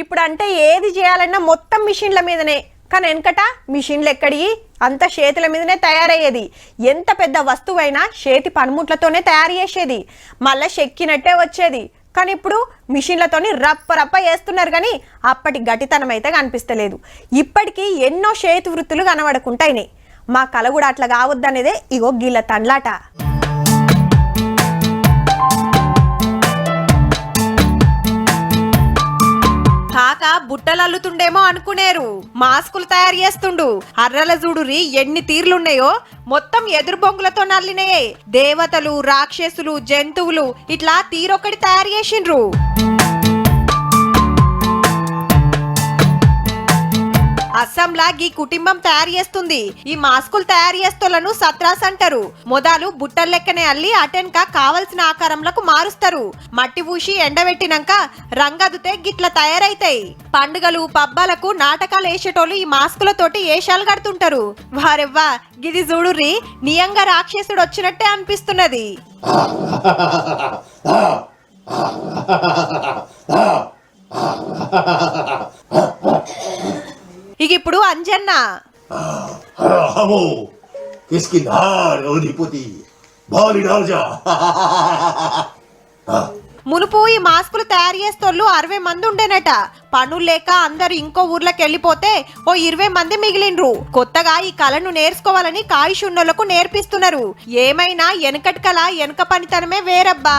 ఇప్పుడు అంటే ఏది చేయాలన్నా మొత్తం మిషన్ల మీదనే. కానీ వెనకట మిషన్లు ఎక్కడి, అంత చేతుల మీదనే తయారయ్యేది. ఎంత పెద్ద వస్తువైనా చేతి పనిముట్లతోనే తయారు చేసేది, మళ్ళీ చెక్కినట్టే వచ్చేది. కానీ ఇప్పుడు మిషన్లతోని రప్ప రప్ప వేస్తున్నారు, కానీ అప్పటి గట్టితనం అయితే కనిపిస్తలేదు. ఇప్పటికీ ఎన్నో చేతి వృత్తులు కనబడుకుంటాయినాయి. మా కళ కూడా అట్లా కావద్దనేదే ఇగో గీళ్ళ తండ్లాట. కాక బుట్టలు అల్లుతుండేమో అనుకునేరు, మాస్కులు తయారు చేస్తుండు. అర్రల చూడురి ఎన్ని తీర్లున్నాయో, మొత్తం ఎదురు బొంగులతో నల్లినాయే. దేవతలు, రాక్షసులు, జంతువులు ఇట్లా తీరొకటి తయారు చేసిండ్రు. అస్సాంలా ఈ కుటుంబం తయారు చేస్తుంది. ఈ మాస్కులు తయారు చేస్తోళ్లను సత్రాస్ అంటారు. మొదలు బుట్టల లెక్కనే అల్లి అటెన్క కావలసిన ఆకారంలకు మారుస్తారు. మట్టి పూసి ఎండబెట్టినాక రంగదుతే గిట్ల తయారైతాయి. పండుగలు పబ్బాలకు నాటకాలు వేసేటోళ్ళు ఈ మాస్కులతోటి ఏషాలు కడుతుంటారు. వారెవ్వా గిది చూడుర్రి, నియంగా రాక్షసుడు వచ్చినట్టే అనిపిస్తున్నది. ఇక ఇప్పుడు అంజన్న మునుపు ఈ మాస్కులు తయారు చేస్తోళ్ళు 60 మంది ఉండేనట. పనులు లేక అందరు ఇంకో ఊర్లోకి వెళ్ళిపోతే ఓ 20 మంది మిగిలిండ్రు. కొత్తగా ఈ కళను నేర్చుకోవాలని కాయుషున్నోళ్లకు నేర్పిస్తున్నారు. ఏమైనా వెనకటి కళ వెనక పనితనమే వేరబ్బా.